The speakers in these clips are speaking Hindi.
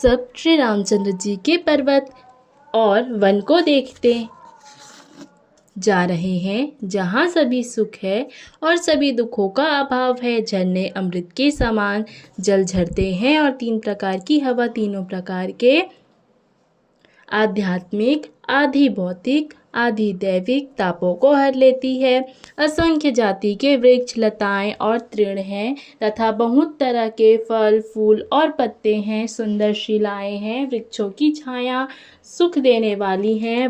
सब श्री रामचंद्र जी के पर्वत और वन को देखते जा रहे हैं, जहाँ सभी सुख है और सभी दुखों का अभाव है। झरने अमृत के समान जल झरते हैं और 3 प्रकार की हवा तीनों प्रकार के आध्यात्मिक, आधि भौतिक, आधि दैविक तापों को हर लेती है। असंख्य जाति के वृक्ष, लताएं और तृण हैं तथा बहुत तरह के फल, फूल और पत्ते हैं। सुंदर शिलाएं हैं, वृक्षों की छाया सुख देने वाली हैं।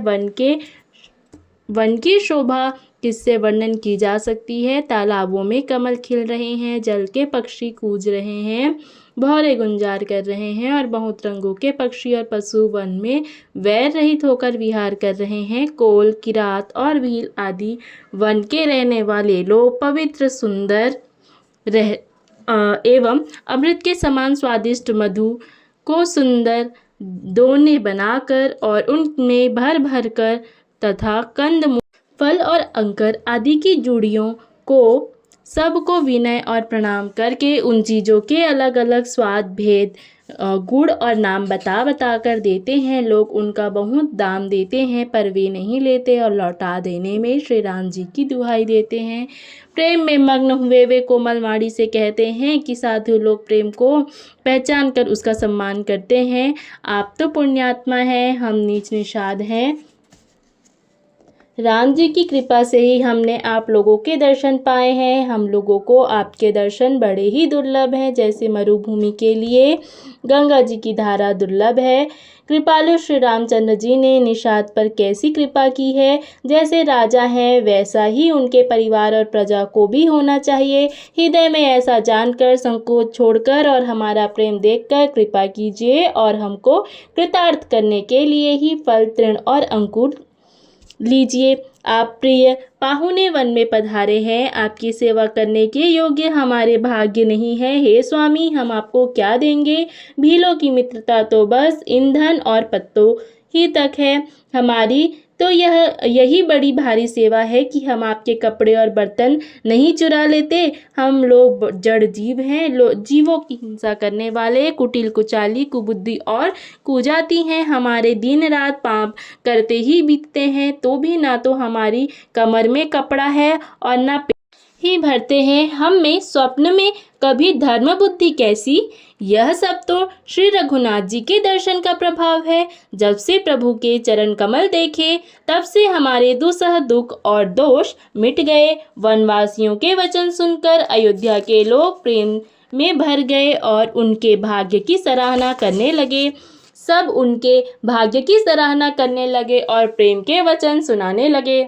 वन की शोभा किससे वर्णन की जा सकती है। तालाबों में कमल खिल रहे हैं, जल के पक्षी कूज रहे हैं, भौरे गुंजार कर रहे हैं और बहुत रंगों के पक्षी और पशु वन में वैर रहित होकर विहार कर रहे हैं। कोल, किरात और भील आदि वन के रहने वाले लोग पवित्र, सुंदर एवं अमृत के समान स्वादिष्ट मधु को सुंदर दोने बनाकर और उनमें भर भर कर तथा कंद, फल और अंकर आदि की जुड़ियों को सबको विनय और प्रणाम करके उन चीज़ों के अलग अलग स्वाद, भेद, गुण और नाम बता कर देते हैं। लोग उनका बहुत दाम देते हैं पर वे नहीं लेते और लौटा देने में श्री राम जी की दुहाई देते हैं। प्रेम में मग्न हुए वे कोमल वाणी से कहते हैं कि साधु लोग प्रेम को पहचान कर उसका सम्मान करते हैं। आप तो पुण्यात्मा हैं, हम नीच निषाद हैं। राम जी की कृपा से ही हमने आप लोगों के दर्शन पाए हैं। हम लोगों को आपके दर्शन बड़े ही दुर्लभ हैं, जैसे मरुभूमि के लिए गंगा जी की धारा दुर्लभ है। कृपालु श्री रामचंद्र जी ने निषाद पर कैसी कृपा की है। जैसे राजा हैं वैसा ही उनके परिवार और प्रजा को भी होना चाहिए। हृदय में ऐसा जानकर, संकोच छोड़कर और हमारा प्रेम देखकर कृपा कीजिए और हमको कृतार्थ करने के लिए ही फल, तृण और अंकुर लीजिए। आप प्रिय पाहुने वन में पधारे हैं, आपकी सेवा करने के योग्य हमारे भाग्य नहीं है। हे स्वामी, हम आपको क्या देंगे। भीलों की मित्रता तो बस ईंधन और पत्तों ही तक है हमारी, तो यही बड़ी भारी सेवा है कि हम आपके कपड़े और बर्तन नहीं चुरा लेते। हम लोग जड़ जीव हैं, जीवों की हिंसा करने वाले, कुटिल, कुचाली, कुबुद्धि और कुजाती हैं। हमारे दिन रात पाप करते ही बीतते हैं, तो भी ना तो हमारी कमर में कपड़ा है और ना पेट ही भरते हैं। हम में स्वप्न में कभी धर्म बुद्धि कैसी। यह सब तो श्री रघुनाथ जी के दर्शन का प्रभाव है। जब से प्रभु के चरण कमल देखे तब से हमारे दुसह दुख और दोष मिट गए। वनवासियों के वचन सुनकर अयोध्या के लोग प्रेम में भर गए और उनके भाग्य की सराहना करने लगे। सब उनके भाग्य की सराहना करने लगे और प्रेम के वचन सुनाने लगे।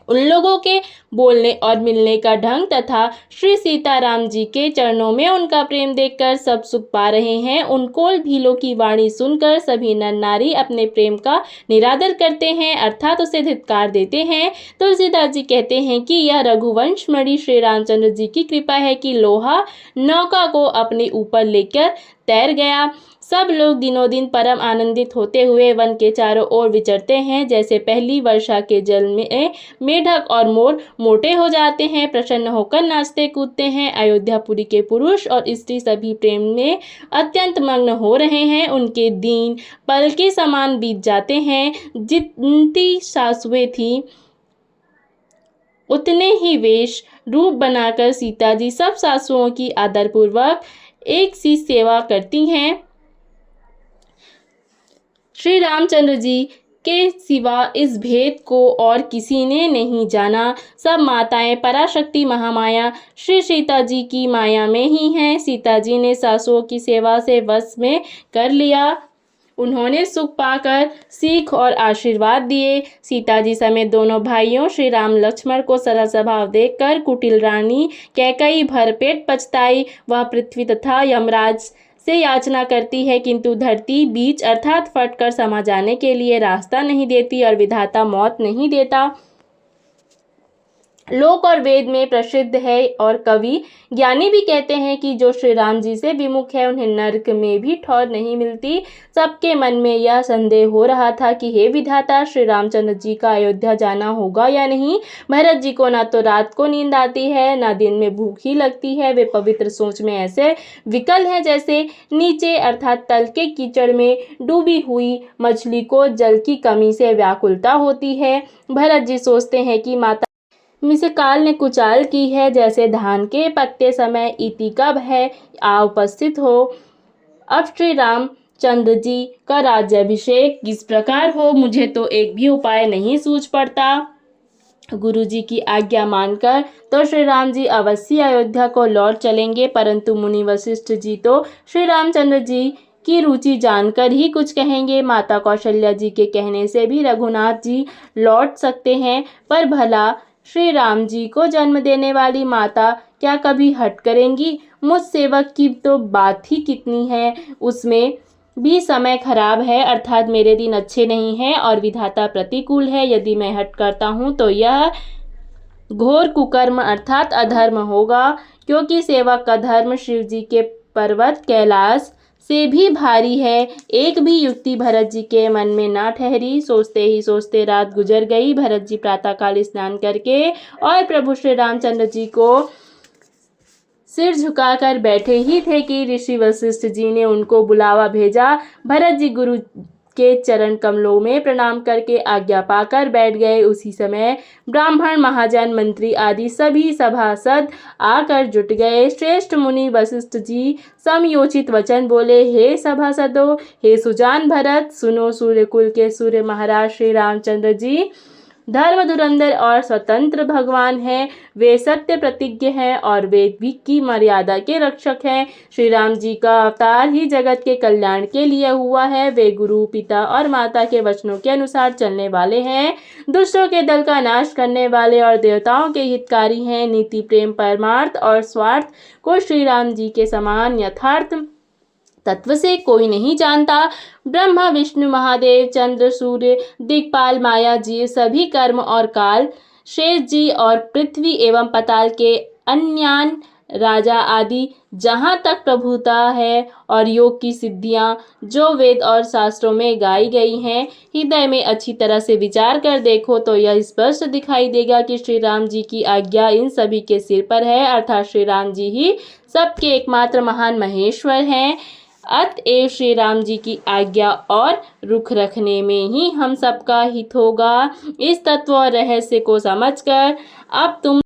उन लोगों के बोलने और मिलने का ढंग तथा श्री सीताराम जी के चरणों में उनका प्रेम देखकर सब सुख पा रहे हैं। उन कोल भीलों की वाणी सुनकर सभी नर नारी अपने प्रेम का निरादर करते हैं, अर्थात उसे धिक्कार देते हैं। तुलसीदास जी कहते हैं कि यह रघुवंश मणि श्री रामचंद्र जी की कृपा है कि लोहा नौका को अपने ऊपर लेकर तैर गया। सब लोग दिनों दिन परम आनंदित होते हुए वन के चारों ओर विचरते हैं। जैसे पहली वर्षा के जल में मेढक और मोर मोटे हो जाते हैं, प्रसन्न होकर नाचते कूदते हैं। अयोध्यापुरी के पुरुष और स्त्री सभी प्रेम में अत्यंत मग्न हो रहे हैं। उनके दिन पल के समान बीत जाते हैं। जितनी सासुएं थी उतने ही वेश रूप बनाकर सीता जी सब सासुओं की आदरपूर्वक एक सी सेवा करती हैं। श्री रामचंद्र जी के सिवा इस भेद को और किसी ने नहीं जाना। सब माताएं पराशक्ति महामाया श्री सीता जी की माया में ही हैं। सीता जी ने सासुओं की सेवा से वश में कर लिया। उन्होंने सुख पाकर सीख और आशीर्वाद दिए। सीता जी समेत दोनों भाइयों श्री राम लक्ष्मण को सरल स्वभाव देखकर कुटिल रानी कैकई भरपेट पछताई। वह पृथ्वी तथा यमराज से याचना करती है, किंतु धरती बीच अर्थात फट कर समा जाने के लिए रास्ता नहीं देती और विधाता मौत नहीं देता। लोक और वेद में प्रसिद्ध है और कवि ज्ञानी भी कहते हैं कि जो श्री राम जी से विमुख है उन्हें नरक में भी ठौर नहीं मिलती। सबके मन में यह संदेह हो रहा था कि हे विधाता, श्री रामचंद्र जी का अयोध्या जाना होगा या नहीं। भरत जी को ना तो रात को नींद आती है, ना दिन में भूख ही लगती है। वे पवित्र सोच में ऐसे विकल हैं जैसे नीचे अर्थात तल के कीचड़ में डूबी हुई मछली को जल की कमी से व्याकुलता होती है। भरत जी सोचते हैं कि माता मिसे काल ने कुचाल की है, जैसे धान के पकते समय इति कब है आ उपस्थित हो। अब श्री रामचंद्र जी का राज्याभिषेक किस प्रकार हो, मुझे तो एक भी उपाय नहीं सूझ पड़ता। गुरु जी की आज्ञा मानकर तो श्री राम जी अवश्य अयोध्या को लौट चलेंगे, परंतु मुनि वशिष्ठ जी तो श्री रामचंद्र जी की रुचि जानकर ही कुछ कहेंगे। माता कौशल्या जी के कहने से भी रघुनाथ जी लौट सकते हैं, पर भला श्री राम जी को जन्म देने वाली माता क्या कभी हट करेंगी। मुझ सेवक की तो बात ही कितनी है, उसमें भी समय खराब है, अर्थात मेरे दिन अच्छे नहीं हैं और विधाता प्रतिकूल है। यदि मैं हट करता हूँ तो यह घोर कुकर्म अर्थात अधर्म होगा, क्योंकि सेवक का धर्म शिव जी के पर्वत कैलाश से भी भारी है। एक भी युक्ति भरत जी के मन में ना ठहरी। सोचते ही सोचते रात गुजर गई। भरत जी प्रातःकाल स्नान करके और प्रभु श्री रामचंद्र जी को सिर झुकाकर बैठे ही थे कि ऋषि वशिष्ठ जी ने उनको बुलावा भेजा। भरत जी गुरु के चरण कमलों में प्रणाम करके आज्ञा पाकर बैठ गए। उसी समय ब्राह्मण, महाजन, मंत्री आदि सभी सभासद आकर जुट गए। श्रेष्ठ मुनि वशिष्ठ जी समयोचित वचन बोले, हे सभासदों, हे सुजान भरत, सुनो। सूर्यकुल के सूर्य महाराज श्री रामचंद्र जी धर्म धुरंधर और स्वतंत्र भगवान हैं। वे सत्य प्रतिज्ञ हैं और वेद भी की मर्यादा के रक्षक हैं। श्री राम जी का अवतार ही जगत के कल्याण के लिए हुआ है। वे गुरु, पिता और माता के वचनों के अनुसार चलने वाले हैं। दुष्टों के दल का नाश करने वाले और देवताओं के हितकारी हैं। नीति, प्रेम, परमार्थ और स्वार्थ को श्री राम जी के समान यथार्थ तत्व से कोई नहीं जानता। ब्रह्मा, विष्णु, महादेव, चंद्र, सूर्य, दिक्पाल, माया जी, सभी कर्म और काल, शेष जी और पृथ्वी एवं पताल के अन्यान राजा आदि जहाँ तक प्रभुता है और योग की सिद्धियाँ जो वेद और शास्त्रों में गाई गई हैं, हृदय में अच्छी तरह से विचार कर देखो तो यह स्पष्ट दिखाई देगा कि श्री राम जी की आज्ञा इन सभी के सिर पर है, अर्थात श्री राम जी ही सबके एकमात्र महान महेश्वर हैं। अतएव श्री राम जी की आज्ञा और रुख रखने में ही हम सबका हित होगा। इस तत्व और रहस्य को समझकर अब तुम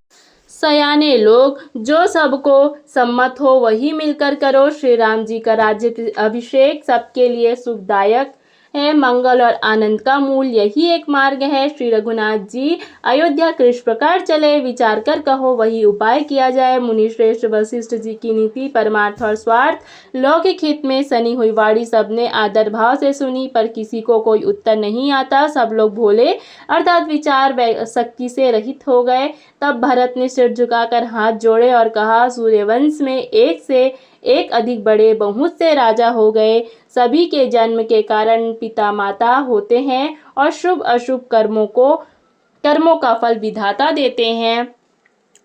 सयाने लोग जो सबको सम्मत हो वही मिलकर करो। श्री राम जी का राज्य अभिषेक सबके लिए सुखदायक है। मंगल और आनंद का मूल यही एक मार्ग है। श्री रघुनाथ जी अयोध्या किस प्रकार चले, विचार कर कहो, वही उपाय किया जाए। मुनि श्रेष्ठ वशिष्ठ जी की नीति, परमार्थ और स्वार्थ, लौकिक हित में सनी हुई वाणी सबने आदर भाव से सुनी, पर किसी को कोई उत्तर नहीं आता। सब लोग भोले अर्थात विचार शक्ति से रहित हो गए। तब भरत ने सिर झुकाकर हाथ जोड़े और कहा, सूर्यवंश में एक से एक अधिक बड़े बहुत से राजा हो गए। सभी के जन्म के कारण पिता माता होते हैं और शुभ अशुभ कर्मों का फल विधाता देते हैं।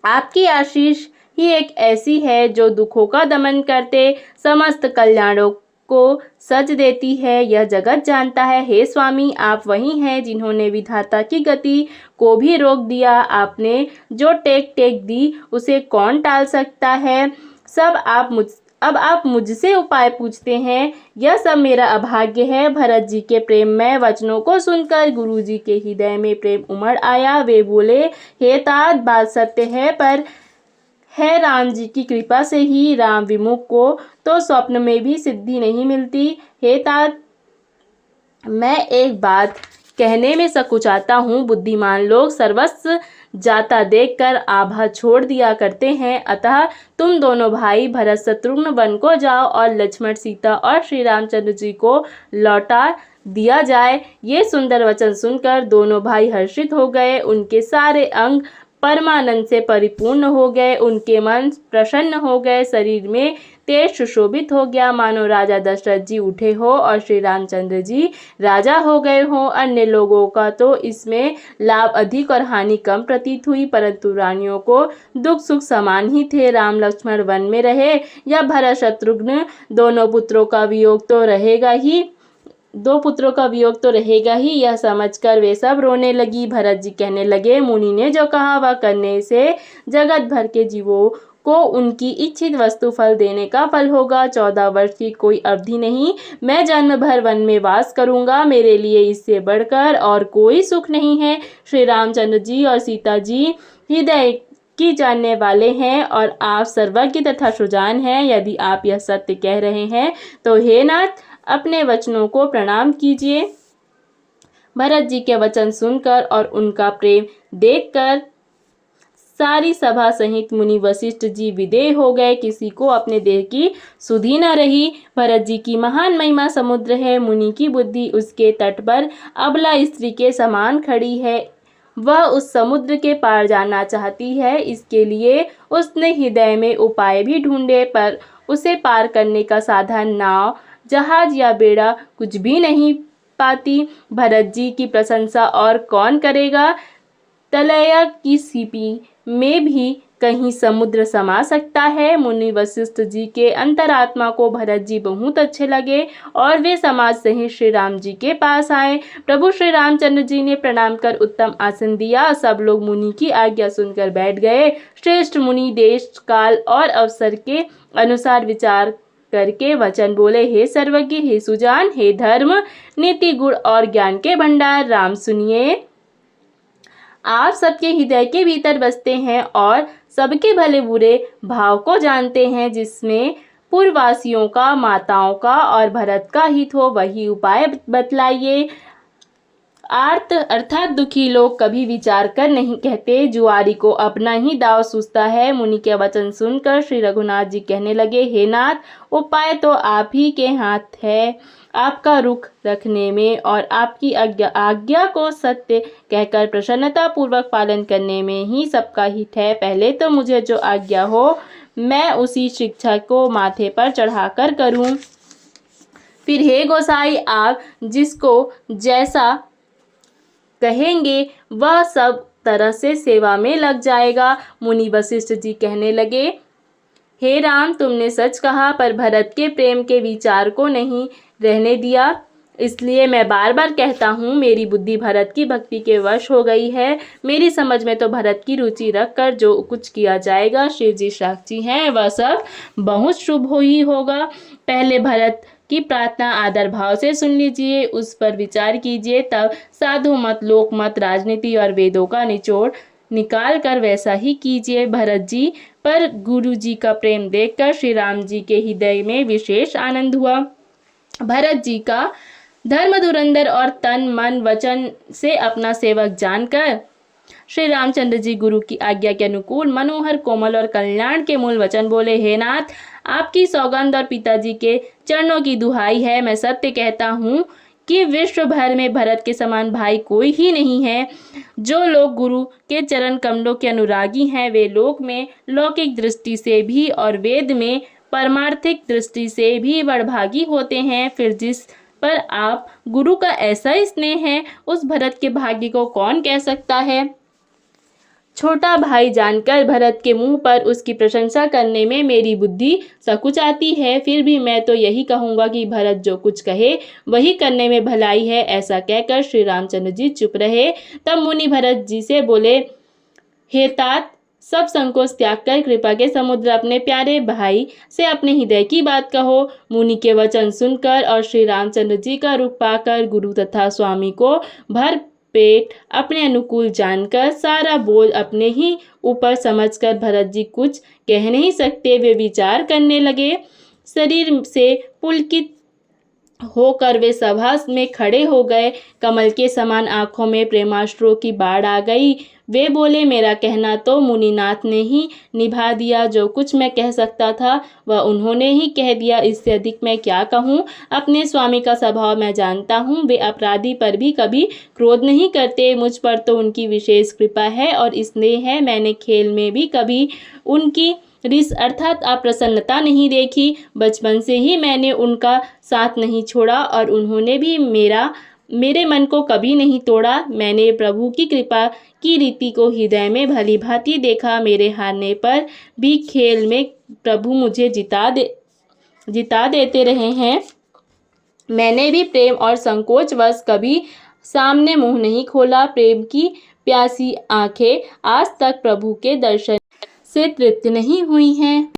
आपकी आशीष ही एक ऐसी है जो दुखों का दमन करते समस्त कल्याणों को सज देती है। यह जगत जानता है। हे स्वामी, आप वही हैं जिन्होंने विधाता की गति को भी रोक दिया। आपने जो टेक दी उसे कौन टाल सकता है। अब आप मुझसे उपाय पूछते हैं। यह सब मेरा अभाग्य है। भरत जी के प्रेममय वचनों को सुनकर गुरु जी के हृदय में प्रेम उमड़ आया। वे बोले, हे तात, बात सत्य है, पर है राम जी की कृपा से ही राम विमुख को तो स्वप्न में भी सिद्धि नहीं मिलती। हे तात, मैं एक बात कहने में सकुचाता हूँ। बुद्धिमान लोग सर्वस्व जाता देखकर आभा छोड़ दिया करते हैं। अतः तुम दोनों भाई भरत शत्रुघ्न वन को जाओ और लक्ष्मण, सीता और श्री रामचंद्र जी को लौटा दिया जाए। ये सुंदर वचन सुनकर दोनों भाई हर्षित हो गए। उनके सारे अंग परमानंद से परिपूर्ण हो गए। उनके मन प्रसन्न हो गए। शरीर में तेज सुशोभित हो गया, मानो राजा दशरथ जी उठे हो और श्री रामचंद्र जी राजा हो गए हों। अन्य लोगों का तो इसमें लाभ अधिक और हानि कम प्रतीत हुई, परंतु रानियों को दुख सुख समान ही थे। राम लक्ष्मण वन में रहे या भरत शत्रुघ्न, दो पुत्रों का वियोग तो रहेगा ही, यह समझकर वे सब रोने लगी। भरत जी कहने लगे, मुनि ने जो कहा वह करने से जगत भर के जीवों को उनकी इच्छित वस्तु फल देने का फल होगा। 14 वर्ष की कोई अवधि नहीं, मैं जन्म भर वन में वास करूंगा, मेरे लिए इससे बढ़कर और कोई सुख नहीं है। श्री रामचंद्र जी और सीता जी हृदय की जानने वाले हैं और आप सर्वज्ञ तथा सुजान हैं। यदि आप यह सत्य कह रहे हैं तो हे नाथ, अपने वचनों को प्रणाम कीजिए। भरत जी के वचन सुनकर और उनका प्रेम देखकर सारी सभा सहित मुनि वशिष्ठ जी विदेह हो गए। किसी को अपने देह की सुधि न रही। भरत जी की महान महिमा समुद्र है, मुनि की बुद्धि उसके तट पर अबला स्त्री के समान खड़ी है। वह उस समुद्र के पार जाना चाहती है, इसके लिए उसने हृदय में उपाय भी ढूंढे, पर उसे पार करने का साधन नाव, जहाज या बेड़ा कुछ भी नहीं पाती। भरत जी की प्रशंसा और कौन करेगा। तलैया की सीपी में भी कहीं समुद्र समा सकता है। मुनि वशिष्ठ जी के अंतरात्मा को भरत जी बहुत अच्छे लगे और वे समाज सहित श्री राम जी के पास आए। प्रभु श्री रामचंद्र जी ने प्रणाम कर उत्तम आसन दिया। सब लोग मुनि की आज्ञा सुनकर बैठ गए। श्रेष्ठ मुनि देश काल और अवसर के अनुसार विचार करके वचन बोले, हे सर्वज्ञ, हे सुजान, हे धर्म, नीति, गुण और ज्ञान के भंडार, राम सुनिए। आप सबके हृदय के भीतर बसते हैं और सबके भले बुरे भाव को जानते हैं। जिसमें पूर्ववासियों का, माताओं का और भरत का हित हो, वही उपाय बतलाइए। आर्त अर्थात दुखी लोग कभी विचार कर नहीं कहते, जुआरी को अपना ही दाव सूझता है। मुनि के वचन सुनकर श्री रघुनाथ जी कहने लगे, हे नाथ, उपाय तो आप ही के हाथ है। आपका रुख रखने में और आपकी आज्ञा को सत्य कहकर प्रसन्नता पूर्वक पालन करने में ही सबका हित है। पहले तो मुझे जो आज्ञा हो मैं उसी शिक्षा को माथे पर चढ़ाकर करूं, फिर हे गोसाई आप जिसको जैसा कहेंगे वह सब तरह से सेवा में लग जाएगा। मुनि वशिष्ठ जी कहने लगे, हे राम, तुमने सच कहा, पर भरत के प्रेम के विचार को नहीं रहने दिया, इसलिए मैं बार बार कहता हूँ, मेरी बुद्धि भरत की भक्ति के वश हो गई है। मेरी समझ में तो भरत की रुचि रखकर जो कुछ किया जाएगा, शिव जी साक्षी हैं, वह सब बहुत शुभ ही होगा। पहले भरत की प्रार्थना आदर भाव से सुन लीजिए, उस पर विचार कीजिए, तब साधु मत, लोक मत, राजनीति और वेदों का निचोड़ निकाल कर वैसा ही कीजिए। भरत जी पर गुरु जी का प्रेम देखकर श्री राम जी के हृदय में विशेष आनंद हुआ। भरत जी का धर्म धुरंधर और तन मन वचन से अपना सेवक जानकर श्री रामचंद्र जी गुरु की आज्ञा के अनुकूल मनोहर, कोमल और कल्याण के मूल वचन बोले, हे नाथ, आपकी सौगंध और पिताजी के चरणों की दुहाई है, मैं सत्य कहता हूँ कि विश्व भर में भरत के समान भाई कोई ही नहीं है। जो लोग गुरु के चरण कमलों के अनुरागी हैं, वे लोक में लौकिक दृष्टि से भी और वेद में परमार्थिक दृष्टि से भी बड़भागी होते हैं। फिर जिस पर आप गुरु का ऐसा स्नेह है, उस भरत के भाग्य को कौन कह सकता है। छोटा भाई जानकर भरत के मुंह पर उसकी प्रशंसा करने में मेरी बुद्धि सकुचाती है, फिर भी मैं तो यही कहूँगा कि भरत जो कुछ कहे वही करने में भलाई है। ऐसा कहकर श्री रामचंद्र जी चुप रहे। तब मुनि भरत जी से बोले, हे तात, सब संकोच त्याग कर कृपा के समुद्र अपने प्यारे भाई से अपने हृदय की बात कहो। मुनि के वचन सुनकर और श्री रामचंद्र जी का रुख पाकर गुरु तथा स्वामी को भर पेट अपने अनुकूल जानकर सारा बोझ अपने ही ऊपर समझकर भरत जी कुछ कह नहीं सकते। वे विचार करने लगे। शरीर से पुलकित होकर वे सभा में खड़े हो गए। कमल के समान आंखों में प्रेमाश्रुओं की बाढ़ आ गई। वे बोले, मेरा कहना तो मुनिनाथ ने ही निभा दिया। जो कुछ मैं कह सकता था वह उन्होंने ही कह दिया, इससे अधिक मैं क्या कहूँ। अपने स्वामी का स्वभाव मैं जानता हूँ, वे अपराधी पर भी कभी क्रोध नहीं करते। मुझ पर तो उनकी विशेष कृपा है और स्नेह है। मैंने खेल में भी कभी उनकी रिस अर्थात अप्रसन्नता नहीं देखी। बचपन से ही मैंने उनका साथ नहीं छोड़ा और उन्होंने भी मेरे मन को कभी नहीं तोड़ा। मैंने प्रभु की कृपा की रीति को हृदय में भली भांति देखा। मेरे हारने पर भी खेल में प्रभु मुझे जिता देते रहे हैं। मैंने भी प्रेम और संकोचवश कभी सामने मुंह नहीं खोला। प्रेम की प्यासी आंखें आज तक प्रभु के दर्शन से तृप्त नहीं हुई हैं।